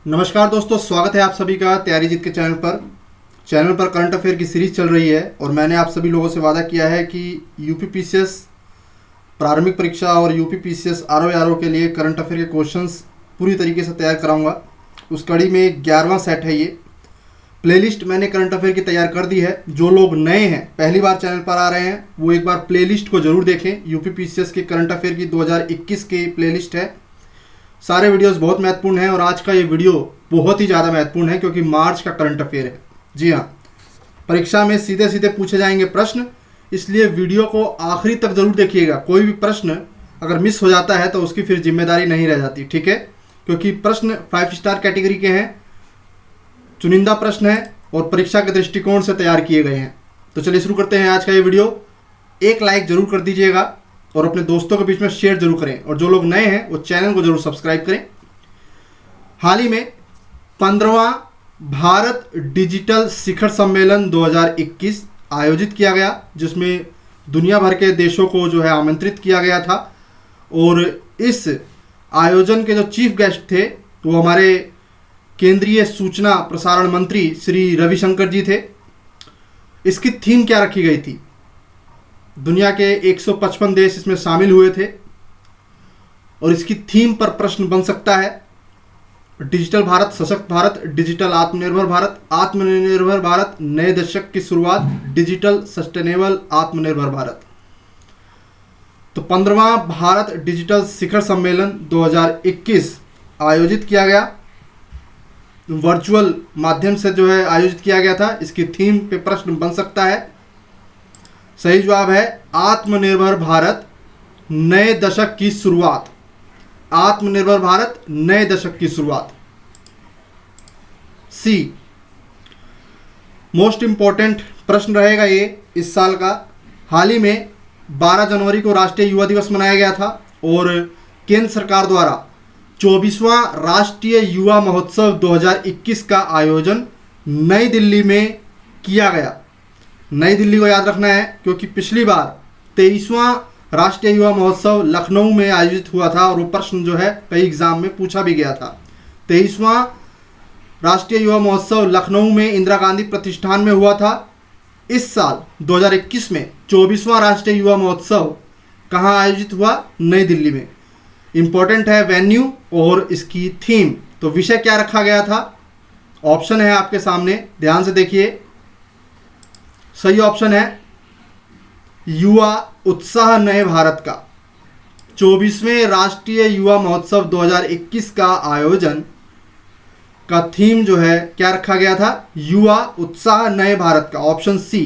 नमस्कार दोस्तों, स्वागत है आप सभी का तैयारी जीत के चैनल पर करंट अफेयर की सीरीज चल रही है। और मैंने आप सभी लोगों से वादा किया है कि यूपीपीसीएस प्रारंभिक परीक्षा और यूपीपीसीएस आरओ के लिए करंट अफेयर के क्वेश्चंस पूरी तरीके से तैयार कराऊंगा। उस कड़ी में 11वां सेट है। ये प्लेलिस्ट मैंने करंट अफेयर की तैयार कर दी है। जो लोग नए हैं, पहली बार चैनल पर आ रहे हैं, वो एक बार प्लेलिस्ट को ज़रूर देखें। यूपीपीसीएस के करंट अफेयर की 2021 की प्लेलिस्ट है। सारे वीडियोस बहुत महत्वपूर्ण हैं और आज का ये वीडियो बहुत ही ज़्यादा महत्वपूर्ण है क्योंकि मार्च का करंट अफेयर है। जी हाँ, परीक्षा में सीधे सीधे पूछे जाएंगे प्रश्न, इसलिए वीडियो को आखिरी तक ज़रूर देखिएगा। कोई भी प्रश्न अगर मिस हो जाता है तो उसकी फिर जिम्मेदारी नहीं रह जाती, ठीक है? क्योंकि प्रश्न 5 स्टार कैटेगरी के हैं, चुनिंदा प्रश्न है और परीक्षा के दृष्टिकोण से तैयार किए गए हैं। तो चलिए शुरू करते हैं आज का ये वीडियो। एक लाइक ज़रूर कर दीजिएगा और अपने दोस्तों के बीच में शेयर जरूर करें। और जो लोग नए हैं वो चैनल को जरूर सब्सक्राइब करें। हाल ही में 15वां भारत डिजिटल शिखर सम्मेलन 2021 आयोजित किया गया, जिसमें दुनिया भर के देशों को जो है आमंत्रित किया गया था। और इस आयोजन के जो चीफ गेस्ट थे वो हमारे केंद्रीय सूचना प्रसारण मंत्री श्री रविशंकर जी थे। इसकी थीम क्या रखी गई थी? दुनिया के 155 देश इसमें शामिल हुए थे और इसकी थीम पर प्रश्न बन सकता है डिजिटल भारत, सशक्त भारत, डिजिटल आत्मनिर्भर भारत, आत्मनिर्भर भारत, नए दशक की शुरुआत, डिजिटल सस्टेनेबल आत्मनिर्भर भारत। तो 15वां भारत डिजिटल शिखर सम्मेलन 2021 आयोजित किया गया, वर्चुअल माध्यम से जो है आयोजित किया गया था। इसकी थीम पे प्रश्न बन सकता है। सही जवाब है आत्मनिर्भर भारत नए दशक की शुरुआत। आत्मनिर्भर भारत नए दशक की शुरुआत। सी मोस्ट इंपॉर्टेंट प्रश्न रहेगा ये इस साल का। हाल ही में 12 जनवरी को राष्ट्रीय युवा दिवस मनाया गया था और केंद्र सरकार द्वारा 24वां राष्ट्रीय युवा महोत्सव 2021 का आयोजन नई दिल्ली में किया गया। नई दिल्ली को याद रखना है क्योंकि पिछली बार 23वां राष्ट्रीय युवा महोत्सव लखनऊ में आयोजित हुआ था और वो प्रश्न जो है कई एग्जाम में पूछा भी गया था। 23वां राष्ट्रीय युवा महोत्सव लखनऊ में इंदिरा गांधी प्रतिष्ठान में हुआ था। इस साल 2021 में 24वां राष्ट्रीय युवा महोत्सव कहाँ आयोजित हुआ? नई दिल्ली में। इम्पोर्टेंट है वेन्यू और इसकी थीम। तो विषय क्या रखा गया था? ऑप्शन है आपके सामने, ध्यान से देखिए। सही ऑप्शन है युवा उत्साह नए भारत का। 24वें राष्ट्रीय युवा महोत्सव 2021 का आयोजन का थीम जो है क्या रखा गया था? युवा उत्साह नए भारत का। Option C.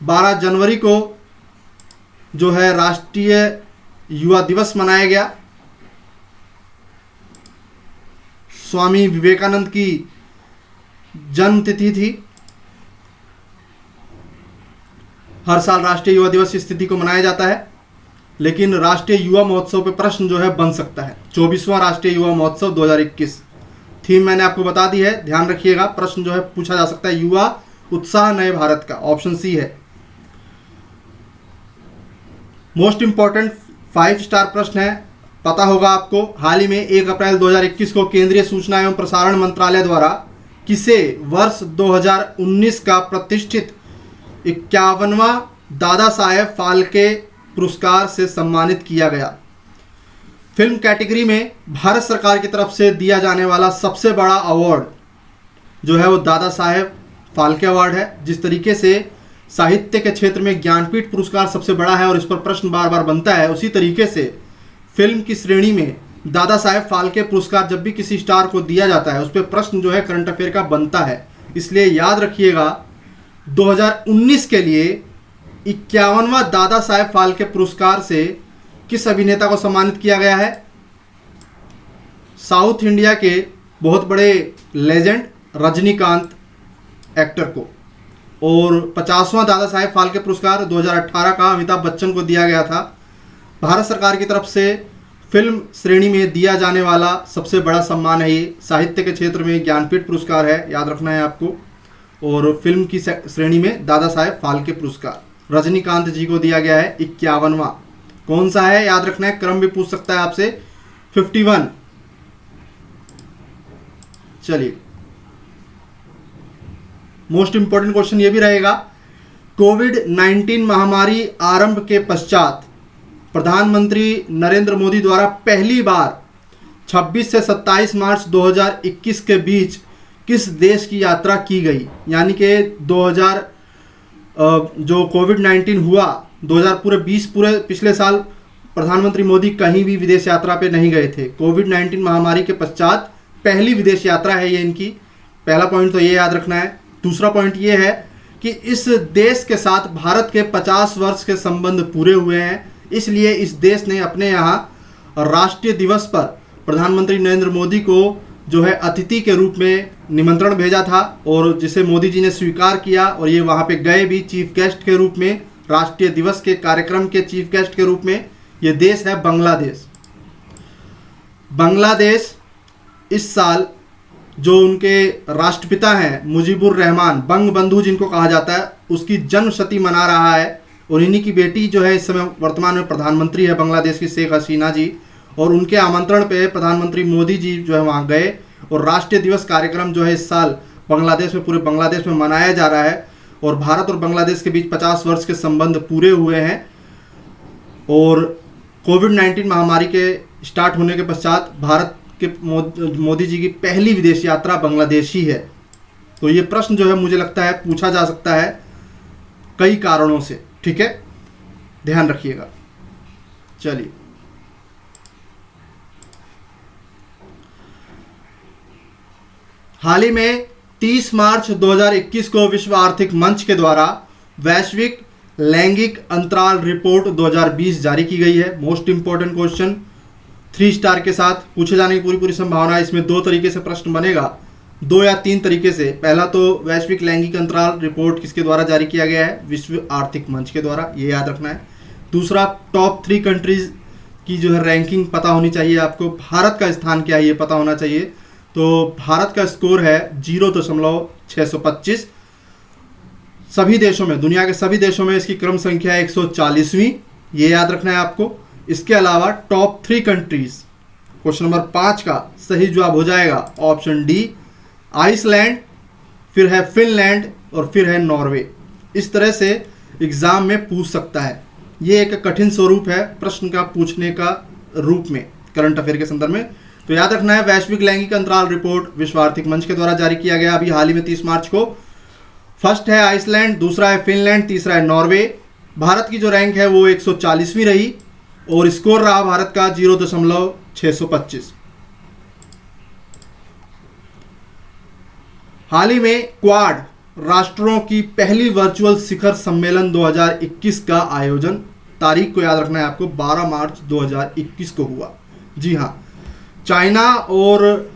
12 जनवरी को जो है राष्ट्रीय युवा दिवस मनाया गया। स्वामी विवेकानंद की जन्म तिथि थी। हर साल राष्ट्रीय युवा दिवस की स्थिति को मनाया जाता है, लेकिन राष्ट्रीय युवा महोत्सव पे प्रश्न जो है बन सकता है। 24वां राष्ट्रीय युवा महोत्सव 2021 थीम मैंने आपको बता दी है, ध्यान रखिएगा। प्रश्न जो है पूछा जा सकता है युवा उत्साह नए भारत का। ऑप्शन सी है। मोस्ट इंपॉर्टेंट 5 स्टार प्रश्न है, पता होगा आपको। हाल ही में 1 अप्रैल 2021 को केंद्रीय सूचना एवं प्रसारण मंत्रालय द्वारा किसे वर्ष 2019 का प्रतिष्ठित 51वां दादा साहेब फाल्के पुरस्कार से सम्मानित किया गया? फिल्म कैटेगरी में भारत सरकार की तरफ से दिया जाने वाला सबसे बड़ा अवार्ड जो है वो दादा साहेब फाल्के अवार्ड है। जिस तरीके से साहित्य के क्षेत्र में ज्ञानपीठ पुरस्कार सबसे बड़ा है और इस पर प्रश्न बार बार बनता है, उसी तरीके से फिल्म की श्रेणी में दादा साहेब फाल्के पुरस्कार जब भी किसी स्टार को दिया जाता है उस पर प्रश्न जो है करंट अफेयर का बनता है। इसलिए याद रखिएगा 2019 के लिए 51वां दादा साहेब फाल्के पुरस्कार से किस अभिनेता को सम्मानित किया गया है? साउथ इंडिया के बहुत बड़े लेजेंड रजनीकांत एक्टर को। और 50वां दादा साहेब फाल्के पुरस्कार 2018 का अमिताभ बच्चन को दिया गया था। भारत सरकार की तरफ से फिल्म श्रेणी में दिया जाने वाला सबसे बड़ा सम्मान है ये। साहित्य के क्षेत्र में ज्ञानपीठ पुरस्कार है, याद रखना है आपको। और फिल्म की श्रेणी में दादा साहेब फाल्के पुरस्कार रजनीकांत जी को दिया गया है 51वां। कौन सा है याद रखना है, क्रम भी पूछ सकता है आपसे। 51 चलिए, मोस्ट इंपॉर्टेंट क्वेश्चन ये भी रहेगा, कोविड-19 महामारी आरंभ के पश्चात प्रधानमंत्री नरेंद्र मोदी द्वारा पहली बार 26 से 27 मार्च 2021 के बीच किस देश की यात्रा की गई। यानी कि 2000 जो कोविड-19 हुआ 2020 पूरे पिछले साल प्रधानमंत्री मोदी कहीं भी विदेश यात्रा पे नहीं गए थे। कोविड-19 महामारी के पश्चात पहली विदेश यात्रा है ये इनकी। पहला पॉइंट तो ये याद रखना है। दूसरा पॉइंट ये है कि इस देश के साथ भारत के 50 वर्ष के संबंध पूरे हुए हैं, इसलिए इस देश ने अपने यहाँ राष्ट्रीय दिवस पर प्रधानमंत्री नरेंद्र मोदी को जो है अतिथि के रूप में निमंत्रण भेजा था और जिसे मोदी जी ने स्वीकार किया और ये वहाँ पे गए भी चीफ गेस्ट के रूप में। राष्ट्रीय दिवस के कार्यक्रम के चीफ गेस्ट के रूप में ये देश है बांग्लादेश। बांग्लादेश इस साल जो उनके राष्ट्रपिता हैं मुजीबुर रहमान, बंग बंधु जिनको कहा जाता है, उसकी जन्म शती मना रहा है और इन्हीं की बेटी जो है इस समय वर्तमान में प्रधानमंत्री है बांग्लादेश की, शेख हसीना जी। और उनके आमंत्रण पे प्रधानमंत्री मोदी जी जो है वहाँ गए और राष्ट्रीय दिवस कार्यक्रम जो है इस साल बांग्लादेश में, पूरे बांग्लादेश में मनाया जा रहा है। और भारत और बांग्लादेश के बीच 50 वर्ष के संबंध पूरे हुए हैं और कोविड-19 महामारी के स्टार्ट होने के पश्चात भारत के मोदी जी की पहली विदेश यात्रा बांग्लादेश ही है। तो ये प्रश्न जो है मुझे लगता है पूछा जा सकता है कई कारणों से, ठीक है, ध्यान रखिएगा। चलिए, हाल ही में 30 मार्च 2021 को विश्व आर्थिक मंच के द्वारा वैश्विक लैंगिक अंतराल रिपोर्ट 2020 जारी की गई है। मोस्ट इंपॉर्टेंट क्वेश्चन 3 स्टार के साथ पूछे जाने की पूरी संभावना है। इसमें 2 तरीके से प्रश्न बनेगा, 2 या 3 तरीके से। पहला तो वैश्विक लैंगिक अंतराल रिपोर्ट किसके द्वारा जारी किया गया है, विश्व आर्थिक मंच के द्वारा, ये याद रखना है। दूसरा, टॉप 3 कंट्रीज की जो है रैंकिंग पता होनी चाहिए आपको। भारत का स्थान क्या है ये पता होना चाहिए। तो भारत का स्कोर है 0.625। सभी देशों में, दुनिया के सभी देशों में इसकी क्रम संख्या 140वीं, ये याद रखना है आपको। इसके अलावा टॉप 3 कंट्रीज, क्वेश्चन नंबर 5 का सही जवाब हो जाएगा ऑप्शन डी, आइसलैंड, फिर है फिनलैंड और फिर है नॉर्वे। इस तरह से एग्जाम में पूछ सकता है। ये एक कठिन स्वरूप है प्रश्न का पूछने का रूप में करंट अफेयर के संदर्भ में। तो याद रखना है, वैश्विक लैंगिक अंतराल रिपोर्ट विश्व आर्थिक मंच के द्वारा जारी किया गया अभी हाल ही में 30 मार्च को। फर्स्ट है आइसलैंड, दूसरा है फिनलैंड, तीसरा है नॉर्वे। भारत की जो रैंक है वो 140वीं रही और स्कोर रहा भारत का 0.625। हाल ही में क्वाड राष्ट्रों की पहली वर्चुअल शिखर सम्मेलन 2021 का आयोजन, तारीख को याद रखना है आपको, 12 मार्च 2021 को हुआ। जी हाँ, चाइना और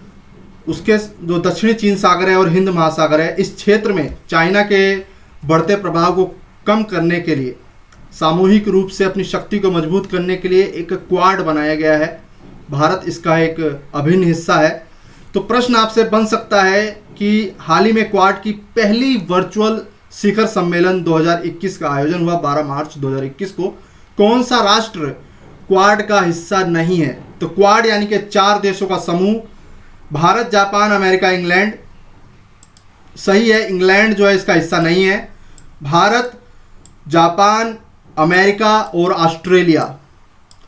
उसके जो दक्षिणी चीन सागर है और हिंद महासागर है, इस क्षेत्र में चाइना के बढ़ते प्रभाव को कम करने के लिए, सामूहिक रूप से अपनी शक्ति को मजबूत करने के लिए एक क्वाड बनाया गया है। भारत इसका एक अभिन्न हिस्सा है। तो प्रश्न आपसे बन सकता है कि हाल ही में क्वाड की पहली वर्चुअल शिखर सम्मेलन 2021 का आयोजन हुआ 12 मार्च 2021 को, कौन सा राष्ट्र क्वाड का हिस्सा नहीं है? तो क्वाड यानी कि 4 देशों का समूह, भारत, जापान, अमेरिका, इंग्लैंड। सही है, इंग्लैंड जो है इसका हिस्सा नहीं है। भारत, जापान, अमेरिका और ऑस्ट्रेलिया।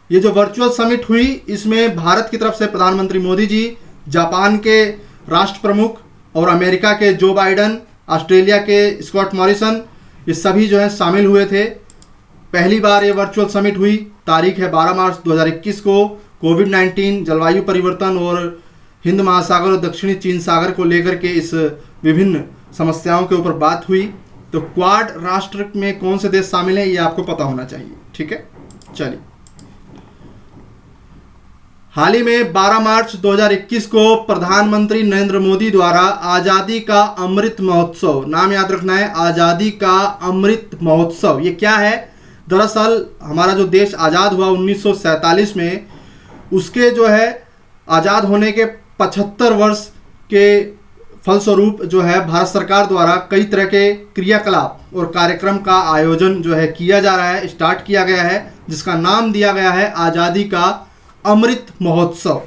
ये जो वर्चुअल समिट हुई इसमें भारत की तरफ से प्रधानमंत्री मोदी जी, जापान के राष्ट्र प्रमुख और अमेरिका के जो बाइडन, ऑस्ट्रेलिया के स्कॉट मॉरिसन, ये सभी जो है शामिल हुए थे। पहली बार ये वर्चुअल समिट हुई, तारीख है 12 मार्च 2021 को। कोविड-19, जलवायु परिवर्तन और हिंद महासागर और दक्षिणी चीन सागर को लेकर के इस विभिन्न समस्याओं के ऊपर बात हुई। तो क्वाड राष्ट्र में कौन से देश शामिल हैं ये आपको पता होना चाहिए, ठीक है। चलिए, हाल ही में 12 मार्च 2021 को प्रधानमंत्री नरेंद्र मोदी द्वारा आज़ादी का अमृत महोत्सव, नाम याद रखना है, आज़ादी का अमृत महोत्सव, ये क्या है? दरअसल हमारा जो देश आज़ाद हुआ 1947 में, उसके जो है आज़ाद होने के 75 वर्ष के फलस्वरूप जो है भारत सरकार द्वारा कई तरह के क्रियाकलाप और कार्यक्रम का आयोजन जो है किया जा रहा है, स्टार्ट किया गया है, जिसका नाम दिया गया है आज़ादी का अमृत महोत्सव,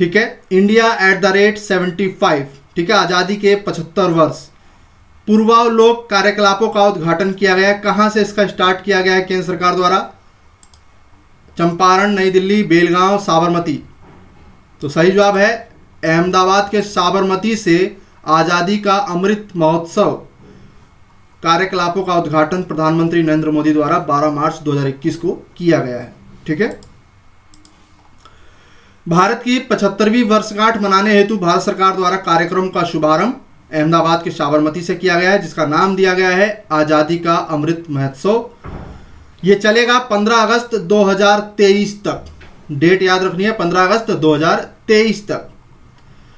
ठीक है। इंडिया @75, ठीक है, आज़ादी के 75 वर्ष। पूर्वावलोक कार्यकलापों का उद्घाटन किया गया। कहाँ से इसका स्टार्ट किया गया है केंद्र सरकार द्वारा? चंपारण, नई दिल्ली, बेलगांव, साबरमती। तो सही जवाब है अहमदाबाद के साबरमती से आज़ादी का अमृत महोत्सव कार्यकलापों का उद्घाटन प्रधानमंत्री नरेंद्र मोदी द्वारा 12 मार्च 2021 को किया गया है। ठीक है। भारत की 75वीं वर्षगांठ मनाने हेतु भारत सरकार द्वारा कार्यक्रम का शुभारंभ अहमदाबाद के साबरमती से किया गया है, जिसका नाम दिया गया है आज़ादी का अमृत महोत्सव। ये चलेगा 15 अगस्त 2023 तक। डेट याद रखनी है, 15 अगस्त 2023 तक।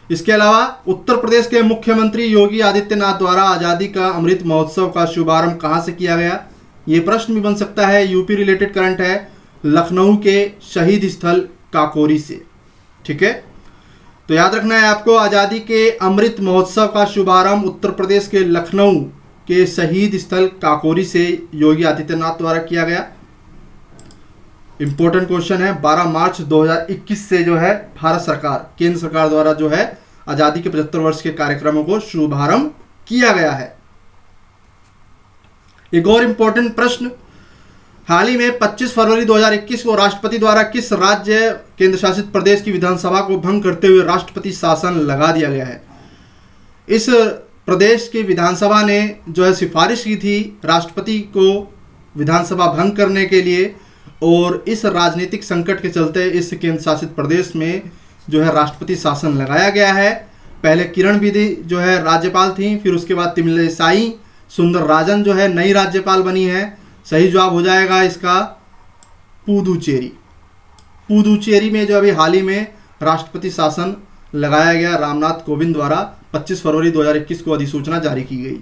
इसके अलावा उत्तर प्रदेश के मुख्यमंत्री योगी आदित्यनाथ द्वारा आज़ादी का अमृत महोत्सव का शुभारंभ कहाँ से किया गया? ये प्रश्न भी बन सकता है, यूपी रिलेटेड करंट है। लखनऊ के शहीद स्थल काकोरी से। ठीक है, तो याद रखना है आपको, आज़ादी के अमृत महोत्सव का शुभारंभ उत्तर प्रदेश के लखनऊ के शहीद स्थल काकोरी से योगी आदित्यनाथ द्वारा किया गया। इंपॉर्टेंट क्वेश्चन है। 12 मार्च 2021 से जो है भारत सरकार, केंद्र सरकार द्वारा जो है आज़ादी के 75 वर्ष के कार्यक्रमों को शुभारंभ किया गया है। एक और इंपॉर्टेंट प्रश्न, हाल ही में 25 फरवरी 2021 को राष्ट्रपति द्वारा किस राज्य केंद्र शासित प्रदेश की विधानसभा को भंग करते हुए राष्ट्रपति शासन लगा दिया गया है? इस प्रदेश की विधानसभा ने जो है सिफारिश की थी राष्ट्रपति को विधानसभा भंग करने के लिए, और इस राजनीतिक संकट के चलते इस केंद्र शासित प्रदेश में जो है राष्ट्रपति शासन लगाया गया है। पहले किरण बेदी जो है राज्यपाल थी, फिर उसके बाद तमिलिसाई सुंदरराजन जो है नई राज्यपाल बनी है। सही जवाब हो जाएगा इसका पुदुचेरी। पुदुचेरी में जो अभी हाल ही में राष्ट्रपति शासन लगाया गया रामनाथ कोविंद द्वारा 25 फरवरी 2021 को अधिसूचना जारी की गई।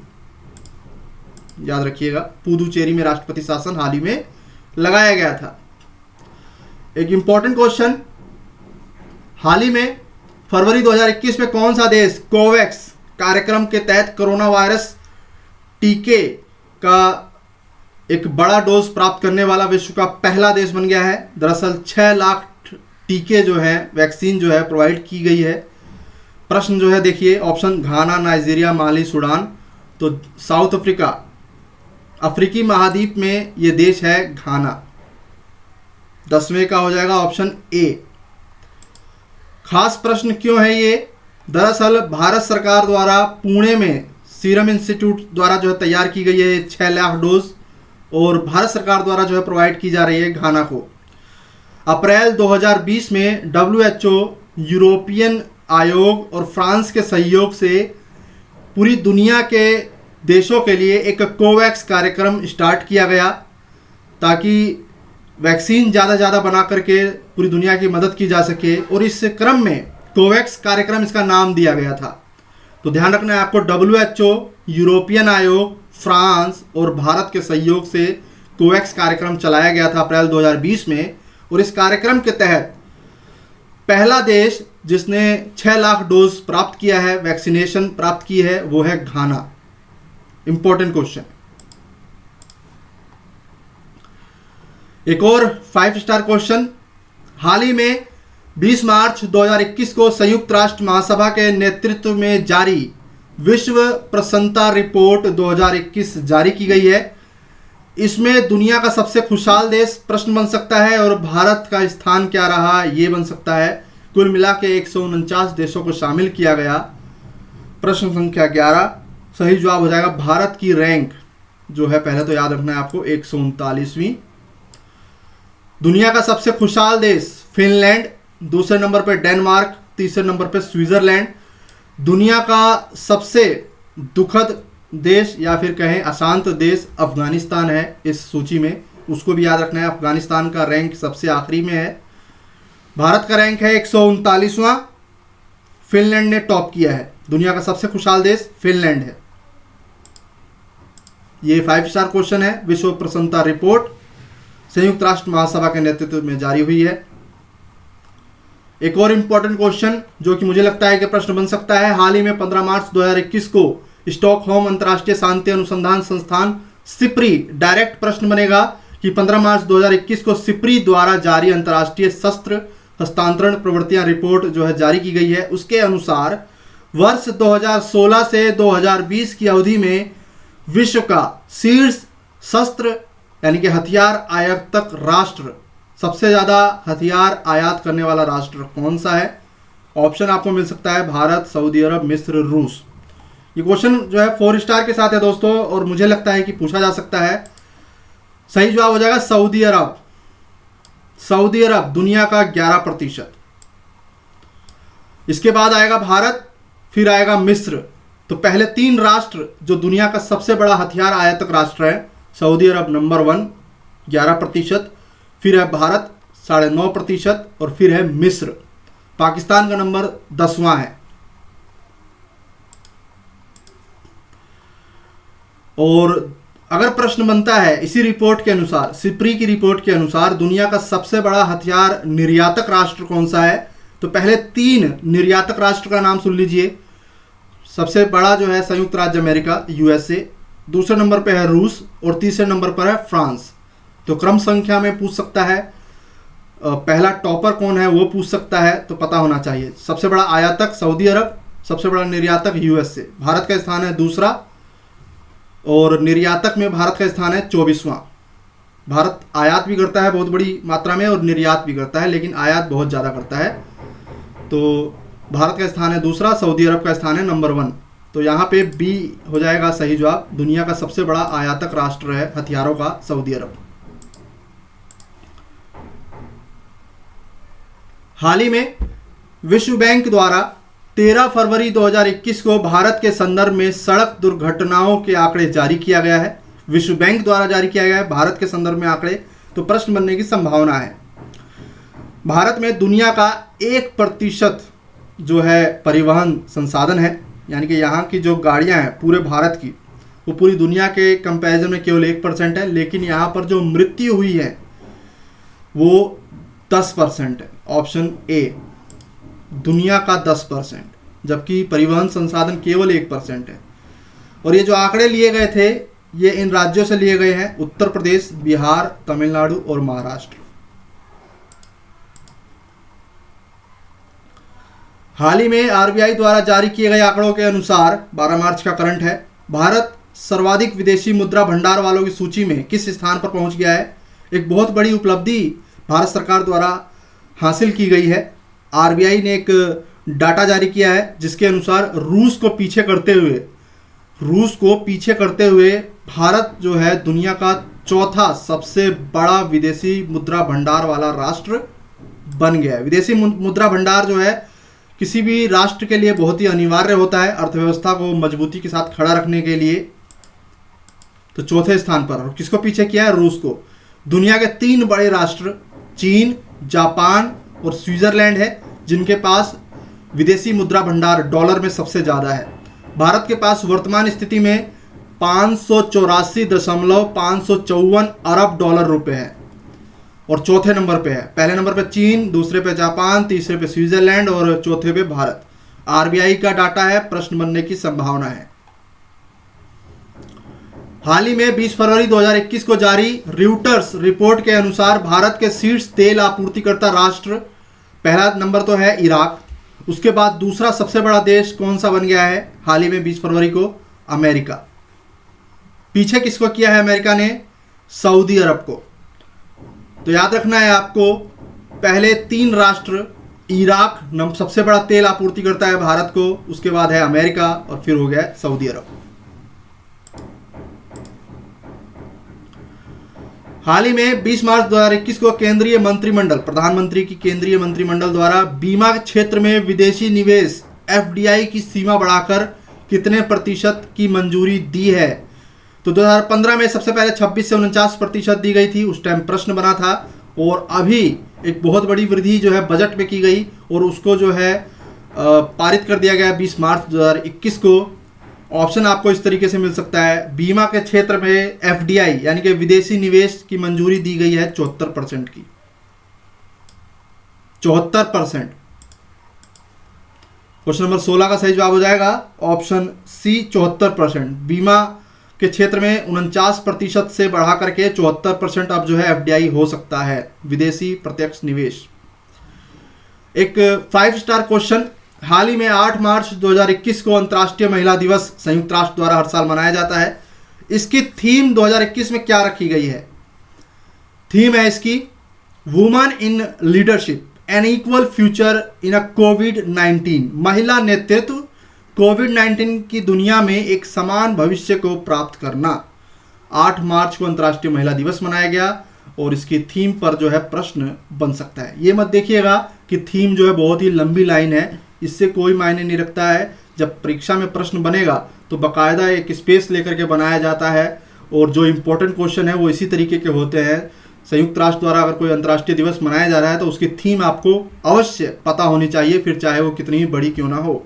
याद रखिएगा, पुदुचेरी में राष्ट्रपति शासन हाल ही में लगाया गया था। एक इंपॉर्टेंट क्वेश्चन, हाल ही में फरवरी 2021 में कौन सा देश कोवैक्स कार्यक्रम के तहत कोरोना वायरस टीके का एक बड़ा डोज प्राप्त करने वाला विश्व का पहला देश बन गया है? दरअसल 6 लाख टीके जो है, वैक्सीन जो है प्रोवाइड की गई है। प्रश्न जो है देखिए, ऑप्शन घाना, नाइजीरिया, माली, सूडान। तो साउथ अफ्रीका, अफ्रीकी महाद्वीप में ये देश है घाना। 10वें का हो जाएगा ऑप्शन ए। खास प्रश्न क्यों है ये? दरअसल भारत सरकार द्वारा पुणे में सीरम इंस्टीट्यूट द्वारा जो है तैयार की गई है 6 लाख डोज, और भारत सरकार द्वारा जो है प्रोवाइड की जा रही है घाना को। अप्रैल 2020 में WHO, यूरोपियन आयोग और फ्रांस के सहयोग से पूरी दुनिया के देशों के लिए एक कोवैक्स कार्यक्रम स्टार्ट किया गया, ताकि वैक्सीन ज़्यादा बना करके पूरी दुनिया की मदद की जा सके, और इस क्रम में कोवैक्स कार्यक्रम इसका नाम दिया गया था। तो ध्यान रखना है आपको, WHO, यूरोपियन आयोग, फ्रांस और भारत के सहयोग से कोवैक्स कार्यक्रम चलाया गया था अप्रैल 2020 में, और इस कार्यक्रम के तहत पहला देश जिसने 6 लाख डोज प्राप्त किया है, वैक्सीनेशन प्राप्त की है, वो है घाना। Important question. एक और 5 स्टार क्वेश्चन, हाल ही में 20 मार्च 2021 को संयुक्त राष्ट्र महासभा के नेतृत्व में जारी विश्व प्रसन्नता रिपोर्ट 2021 जारी की गई है। इसमें दुनिया का सबसे खुशहाल देश प्रश्न बन सकता है, और भारत का स्थान क्या रहा ये बन सकता है। कुल मिला के 149 देशों को शामिल किया गया। प्रश्न संख्या 11 सही जवाब हो जाएगा। भारत की रैंक जो है, पहले तो याद रखना है आपको, 139वीं। दुनिया का सबसे खुशहाल देश फिनलैंड, दूसरे नंबर पे डेनमार्क, तीसरे नंबर पे स्विट्जरलैंड। दुनिया का सबसे दुखद देश या फिर कहें अशांत देश अफगानिस्तान है इस सूची में, उसको भी याद रखना है। अफगानिस्तान का रैंक सबसे आखिरी में है। भारत का रैंक है 139वां, फिनलैंड ने टॉप किया है। दुनिया का सबसे खुशहाल देश फिनलैंड है। ये 5 स्टार क्वेश्चन है। विश्व प्रसन्नता रिपोर्ट संयुक्त राष्ट्र महासभा के नेतृत्व में जारी हुई है। एक और इंपॉर्टेंट क्वेश्चन जो कि मुझे लगता है कि प्रश्न बन सकता है, हाल ही में 15 मार्च 2021 को स्टॉकहोम अंतर्राष्ट्रीय शांति अनुसंधान संस्थान सिप्री, डायरेक्ट प्रश्न बनेगा कि 15 मार्च 2021 को सिप्री द्वारा जारी अंतर्राष्ट्रीय शस्त्र हस्तांतरण प्रवृत्तियां रिपोर्ट जो है जारी की गई है, उसके अनुसार वर्ष 2016 से 2020 की अवधि में विश्व का शीर्ष शस्त्र यानी कि हथियार आयातक राष्ट्र, सबसे ज़्यादा हथियार आयात करने वाला राष्ट्र कौन सा है? ऑप्शन आपको मिल सकता है भारत, सऊदी अरब, मिस्र, रूस। ये क्वेश्चन जो है 4 स्टार के साथ है दोस्तों, और मुझे लगता है कि पूछा जा सकता है। सही जवाब हो जाएगा सऊदी अरब। सऊदी अरब दुनिया का 11%। इसके बाद आएगा भारत, फिर आएगा मिस्र। तो पहले 3 राष्ट्र जो दुनिया का सबसे बड़ा हथियार आयातक राष्ट्र है, सऊदी अरब नंबर 1 11%, फिर है भारत 9.5%, और फिर है मिस्र। पाकिस्तान का नंबर 10वां है। और अगर प्रश्न बनता है इसी रिपोर्ट के अनुसार, सिप्री की रिपोर्ट के अनुसार दुनिया का सबसे बड़ा हथियार निर्यातक राष्ट्र कौन सा है, तो पहले 3 निर्यातक राष्ट्र का नाम सुन लीजिए। सबसे बड़ा जो है संयुक्त राज्य अमेरिका यूएसए, दूसरे नंबर पे है रूस, और तीसरे नंबर पर है फ्रांस। तो क्रम संख्या में पूछ सकता है, पहला टॉपर कौन है वो पूछ सकता है, तो पता होना चाहिए। सबसे बड़ा आयातक सऊदी अरब, सबसे बड़ा निर्यातक यूएसए। भारत का स्थान है दूसरा, और निर्यातक में भारत का स्थान है 24वां। भारत आयात भी करता है बहुत बड़ी मात्रा में और निर्यात भी करता है, लेकिन आयात बहुत ज़्यादा करता है। तो भारत का स्थान है दूसरा, सऊदी अरब का स्थान है नंबर 1। तो यहाँ पे बी हो जाएगा सही जवाब। दुनिया का सबसे बड़ा आयातक राष्ट्र है हथियारों का सऊदी अरब। हाल ही में विश्व बैंक द्वारा 13 फरवरी 2021 को भारत के संदर्भ में सड़क दुर्घटनाओं के आंकड़े जारी किया गया है। विश्व बैंक द्वारा जारी किया गया है भारत के संदर्भ में आंकड़े। तो प्रश्न बनने की संभावना है। भारत में दुनिया का 1% जो है परिवहन संसाधन है, यानी कि यहाँ की जो गाड़ियाँ हैं पूरे भारत की, वो पूरी दुनिया के कंपैरिजन में केवल 1% है। लेकिन यहाँ पर जो मृत्यु हुई है वो 10% है। ऑप्शन ए, दुनिया का 10%, जबकि परिवहन संसाधन केवल 1% है। और ये जो आंकड़े लिए गए थे ये इन राज्यों से लिए गए हैं, उत्तर प्रदेश, बिहार, तमिलनाडु और महाराष्ट्र। हाल ही में आरबीआई द्वारा जारी किए गए आंकड़ों के अनुसार 12 मार्च का करंट है, भारत सर्वाधिक विदेशी मुद्रा भंडार वालों की सूची में किस स्थान पर पहुंच गया है? एक बहुत बड़ी उपलब्धि भारत सरकार द्वारा हासिल की गई है। आरबीआई ने एक डाटा जारी किया है जिसके अनुसार रूस को पीछे करते हुए भारत जो है दुनिया का 4था सबसे बड़ा विदेशी मुद्रा भंडार वाला राष्ट्र बन गया है। विदेशी मुद्रा भंडार जो है किसी भी राष्ट्र के लिए बहुत ही अनिवार्य होता है अर्थव्यवस्था को मजबूती के साथ खड़ा रखने के लिए। तो 4थे स्थान पर, और किसको पीछे किया है? रूस को। दुनिया के 3 बड़े राष्ट्र चीन, जापान और स्विट्जरलैंड है जिनके पास विदेशी मुद्रा भंडार डॉलर में सबसे ज़्यादा है। भारत के पास वर्तमान स्थिति में 584.554 अरब डॉलर रुपए है और 4थे नंबर पे है। पहले नंबर पे चीन, दूसरे पे जापान, तीसरे पे स्विट्जरलैंड और 4थे पे भारत। आरबीआई का डाटा है, प्रश्न बनने की संभावना है। हाल ही में 20 फरवरी 2021 को जारी र्यूटर्स रिपोर्ट के अनुसार भारत के शीर्ष तेल आपूर्तिकर्ता राष्ट्र, पहला नंबर तो है इराक, उसके बाद दूसरा सबसे बड़ा देश कौन सा बन गया है हाल ही में 20 फरवरी को? अमेरिका। पीछे किसको किया है अमेरिका ने? सऊदी अरब को। तो याद रखना है आपको, पहले 3 राष्ट्र, इराक सबसे बड़ा तेल आपूर्ति करता है भारत को, उसके बाद है अमेरिका और फिर हो गया सऊदी अरब। हाल ही में 20 मार्च 2021 को केंद्रीय मंत्रिमंडल, प्रधानमंत्री की केंद्रीय मंत्रिमंडल द्वारा बीमा क्षेत्र में विदेशी निवेश एफडीआई की सीमा बढ़ाकर कितने प्रतिशत की मंजूरी दी है? तो 2015 में सबसे पहले 26 से 49% दी गई थी, उस टाइम प्रश्न बना था। और अभी एक बहुत बड़ी वृद्धि जो है बजट में की गई और उसको जो है पारित कर दिया गया 20 मार्च 2021 को। ऑप्शन आपको इस तरीके से मिल सकता है, बीमा के क्षेत्र में एफडीआई यानी कि विदेशी निवेश की मंजूरी दी गई है 74% की। 74%। क्वेश्चन नंबर 16 का सही जवाब हो जाएगा ऑप्शन सी 74%। बीमा के क्षेत्र में 49% से बढ़ा करके 74% अब जो है एफडीआई हो सकता है, विदेशी प्रत्यक्ष निवेश। एक 5 स्टार क्वेश्चन, हाल ही में 8 मार्च 2021 को अंतर्राष्ट्रीय महिला दिवस संयुक्त राष्ट्र द्वारा हर साल मनाया जाता है। इसकी थीम 2021 में क्या रखी गई है? थीम है इसकी woman in leadership an equal future in a कोविड-19। महिला नेतृत्व कोविड-19 की दुनिया में एक समान भविष्य को प्राप्त करना। 8 मार्च को अंतर्राष्ट्रीय महिला दिवस मनाया गया और इसकी थीम पर जो है प्रश्न बन सकता है। ये मत देखिएगा कि थीम जो है बहुत ही लंबी लाइन है, इससे कोई मायने नहीं रखता है। जब परीक्षा में प्रश्न बनेगा तो बाकायदा एक स्पेस लेकर के बनाया जाता है और जो इम्पोर्टेंट क्वेश्चन है वो इसी तरीके के होते हैं। संयुक्त राष्ट्र द्वारा अगर कोई अंतर्राष्ट्रीय दिवस मनाया जा रहा है तो उसकी थीम आपको अवश्य पता होनी चाहिए, फिर चाहे वो कितनी बड़ी क्यों ना हो।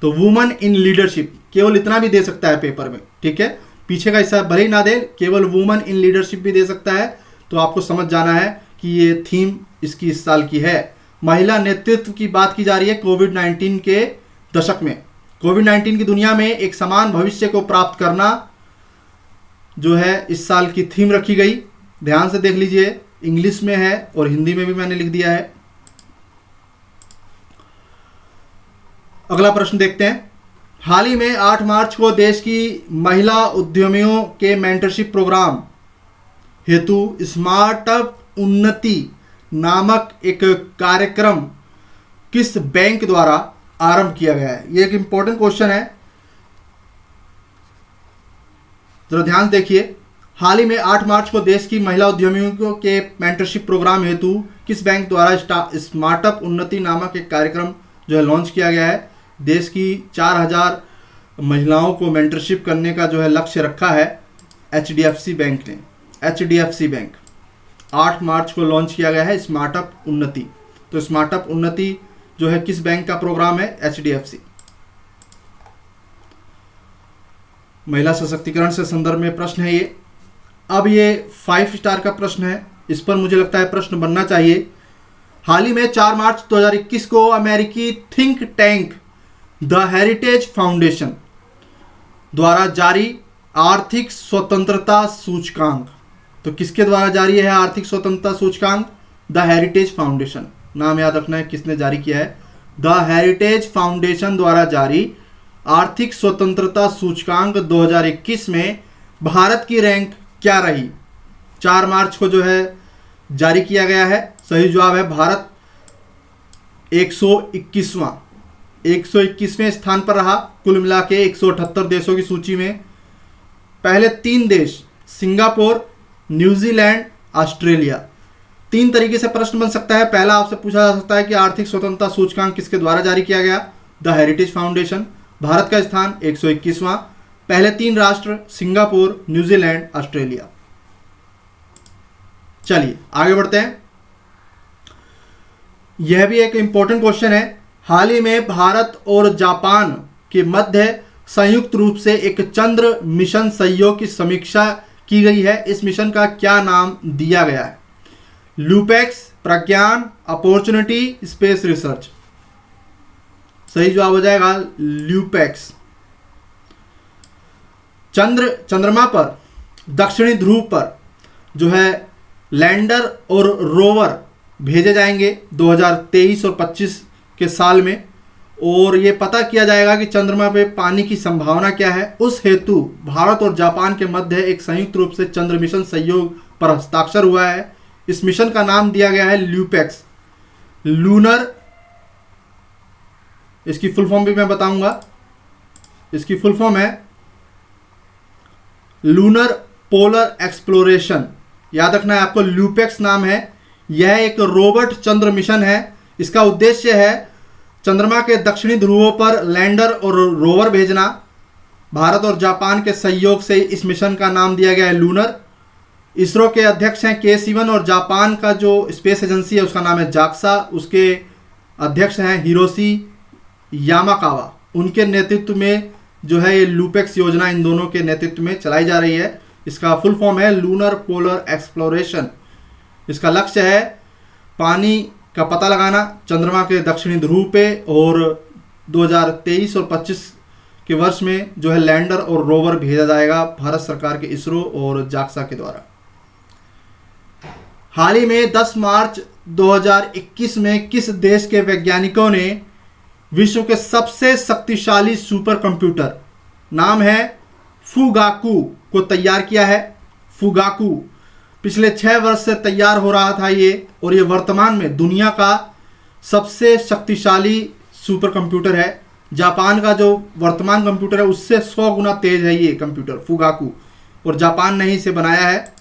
तो वुमन इन लीडरशिप केवल इतना भी दे सकता है पेपर में, ठीक है, पीछे का हिस्सा भले ही ना दे, केवल वुमन इन लीडरशिप भी दे सकता है। तो आपको समझ जाना है कि ये थीम इसकी इस साल की है। महिला नेतृत्व की बात की जा रही है कोविड-19 के दशक में। कोविड-19 की दुनिया में एक समान भविष्य को प्राप्त करना जो है इस साल की थीम रखी गई। ध्यान से देख लीजिए, इंग्लिश में है और हिंदी में भी मैंने लिख दिया है। अगला प्रश्न देखते हैं। हाल ही में 8 मार्च को देश की महिला उद्यमियों के मेंटरशिप प्रोग्राम हेतु स्टार्टअप उन्नति नामक एक कार्यक्रम किस बैंक द्वारा आरंभ किया गया है? ये एक इंपॉर्टेंट क्वेश्चन है, जरा ध्यान देखिए। हाल ही में 8 मार्च को देश की महिला उद्यमियों के मेंटरशिप प्रोग्राम हेतु किस बैंक द्वारा स्टार्टअप उन्नति नामक एक कार्यक्रम जो है लॉन्च किया गया है। देश की 4000 महिलाओं को मेंटरशिप करने का जो है लक्ष्य रखा है HDFC बैंक ने। HDFC बैंक 8 मार्च को लॉन्च किया गया है स्टार्टअप उन्नति। तो स्टार्टअप उन्नति जो है किस बैंक का प्रोग्राम है? HDFC। महिला सशक्तिकरण से संदर्भ में प्रश्न है ये। अब ये 5 स्टार का प्रश्न है, इस पर मुझे लगता है प्रश्न बनना चाहिए। हाल ही में 4 मार्च 2021 को अमेरिकी think tank the heritage foundation द्वारा जारी आर्थिक स्वतंत्रता सूचकांक, तो किसके द्वारा जारी है आर्थिक स्वतंत्रता सूचकांक? The heritage foundation. नाम याद रखना है किसने जारी किया है। द हेरिटेज फाउंडेशन द्वारा जारी आर्थिक स्वतंत्रता सूचकांक 2021 में भारत की रैंक क्या रही? 4 मार्च को जो है जारी किया गया है। सही जवाब है भारत 121वें स्थान पर रहा। कुल मिला के 178 देशों की सूची में पहले 3 देश सिंगापुर, न्यूजीलैंड, ऑस्ट्रेलिया। 3 तरीके से प्रश्न बन सकता है। पहला आपसे पूछा जा सकता है कि आर्थिक स्वतंत्रता सूचकांक किसके द्वारा जारी किया गया? The heritage foundation. भारत का स्थान 121वां। पहले 3 राष्ट्र सिंगापुर, न्यूजीलैंड, ऑस्ट्रेलिया। चलिए आगे बढ़ते हैं। यह भी एक इंपॉर्टेंट क्वेश्चन है। हाल ही में भारत और जापान के मध्य संयुक्त रूप से एक चंद्र मिशन सहयोग की समीक्षा की गई है। इस मिशन का क्या नाम दिया गया है? ल्यूपेक्स, प्रज्ञान, अपॉर्चुनिटी, स्पेस रिसर्च। सही जवाब हो जाएगा ल्यूपेक्स। चंद्रमा पर दक्षिणी ध्रुव पर जो है लैंडर और रोवर भेजे जाएंगे 2023 और 25 के साल में, और ये पता किया जाएगा कि चंद्रमा पे पानी की संभावना क्या है। उस हेतु भारत और जापान के मध्य एक संयुक्त रूप से चंद्र मिशन सहयोग पर हस्ताक्षर हुआ है। इस मिशन का नाम दिया गया है ल्यूपेक्स। लूनर, इसकी फुल फॉर्म भी मैं बताऊंगा। इसकी फुल फॉर्म है लूनर पोलर एक्सप्लोरेशन। याद रखना है आपको, ल्यूपेक्स नाम है। यह एक रोबोट चंद्र मिशन है। इसका उद्देश्य है चंद्रमा के दक्षिणी ध्रुवों पर लैंडर और रोवर भेजना। भारत और जापान के सहयोग से इस मिशन का नाम दिया गया है लूनर। इसरो के अध्यक्ष हैं के सिवन और जापान का जो स्पेस एजेंसी है उसका नाम है जाक्सा। उसके अध्यक्ष हैं हिरोशी यामाकावा। उनके नेतृत्व में जो है ये ल्यूपेक्स योजना इन दोनों के नेतृत्व में चलाई जा रही है। इसका फुल फॉर्म है लूनर पोलर एक्सप्लोरेशन। इसका लक्ष्य है पानी का पता लगाना चंद्रमा के दक्षिणी ध्रुव पे, और 2023 और 25 के वर्ष में जो है लैंडर और रोवर भेजा जाएगा भारत सरकार के इसरो और जाक्सा के द्वारा। हाल ही में 10 मार्च 2021 में किस देश के वैज्ञानिकों ने विश्व के सबसे शक्तिशाली सुपर कंप्यूटर नाम है फुगाकू को तैयार किया है। फुगाकू पिछले 6 वर्ष से तैयार हो रहा था ये, और ये वर्तमान में दुनिया का सबसे शक्तिशाली सुपर कंप्यूटर है। जापान का जो वर्तमान कंप्यूटर है उससे 100 गुना तेज है ये कंप्यूटर फुगाकू, और जापान ने ही इसे बनाया है।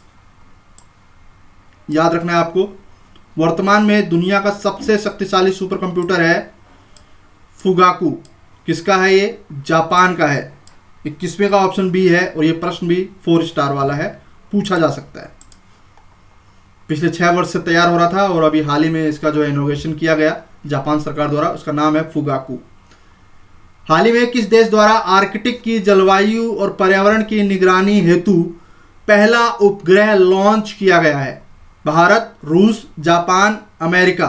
याद रखना है आपको, वर्तमान में दुनिया का सबसे शक्तिशाली सुपर कंप्यूटर है फुगाकू। किसका है ये? जापान का है। 21वें का ऑप्शन बी है, और ये प्रश्न भी 4 स्टार वाला है, पूछा जा सकता है। पिछले 6 वर्ष से तैयार हो रहा था और अभी हाल ही में इसका जो इनोवेशन किया गया जापान सरकार द्वारा, उसका नाम है फुगाकू। हाल ही में किस देश द्वारा आर्कटिक की जलवायु और पर्यावरण की निगरानी हेतु पहला उपग्रह लॉन्च किया गया है? भारत, रूस, जापान, अमेरिका।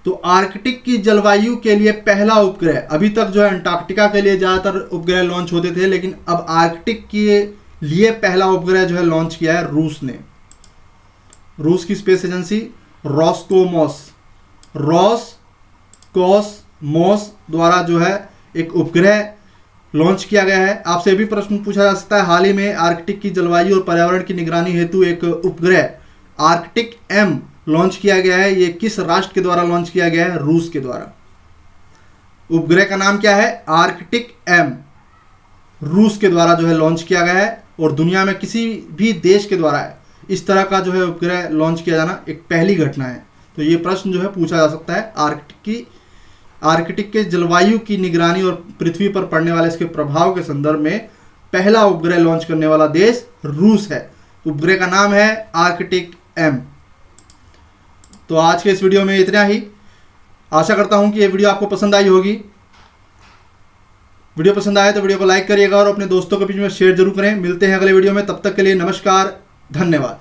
तो आर्कटिक की जलवायु के लिए पहला उपग्रह, अभी तक जो है अंटार्कटिका के लिए ज़्यादातर उपग्रह लॉन्च होते थे, लेकिन अब आर्कटिक के लिए पहला उपग्रह जो है लॉन्च किया है रूस ने। रूस की स्पेस एजेंसी रॉसकोसमोस द्वारा जो है एक उपग्रह लॉन्च किया गया है। आपसे भी प्रश्न पूछा जा सकता है, हाल ही में आर्कटिक की जलवायु और पर्यावरण की निगरानी हेतु एक उपग्रह आर्कटिक एम लॉन्च किया गया है। ये किस राष्ट्र के द्वारा लॉन्च किया गया है? रूस के द्वारा। उपग्रह का नाम क्या है? Arctic M. रूस के द्वारा जो है लॉन्च किया गया है, और दुनिया में किसी भी देश के द्वारा इस तरह का जो है उपग्रह लॉन्च किया जाना एक पहली घटना है। तो ये प्रश्न जो है पूछा जा सकता है। आर्कटिक के जलवायु की निगरानी और पृथ्वी पर पड़ने वाले इसके प्रभाव के संदर्भ में पहला उपग्रह लॉन्च करने वाला देश रूस है। उपग्रह का नाम है आर्कटिक एम। तो आज के इस वीडियो में इतना ही। आशा करता हूं कि ये वीडियो आपको पसंद आई होगी। वीडियो पसंद आए तो वीडियो को लाइक करिएगा और अपने दोस्तों के बीच में शेयर जरूर करें। मिलते हैं अगले वीडियो में, तब तक के लिए नमस्कार, धन्यवाद।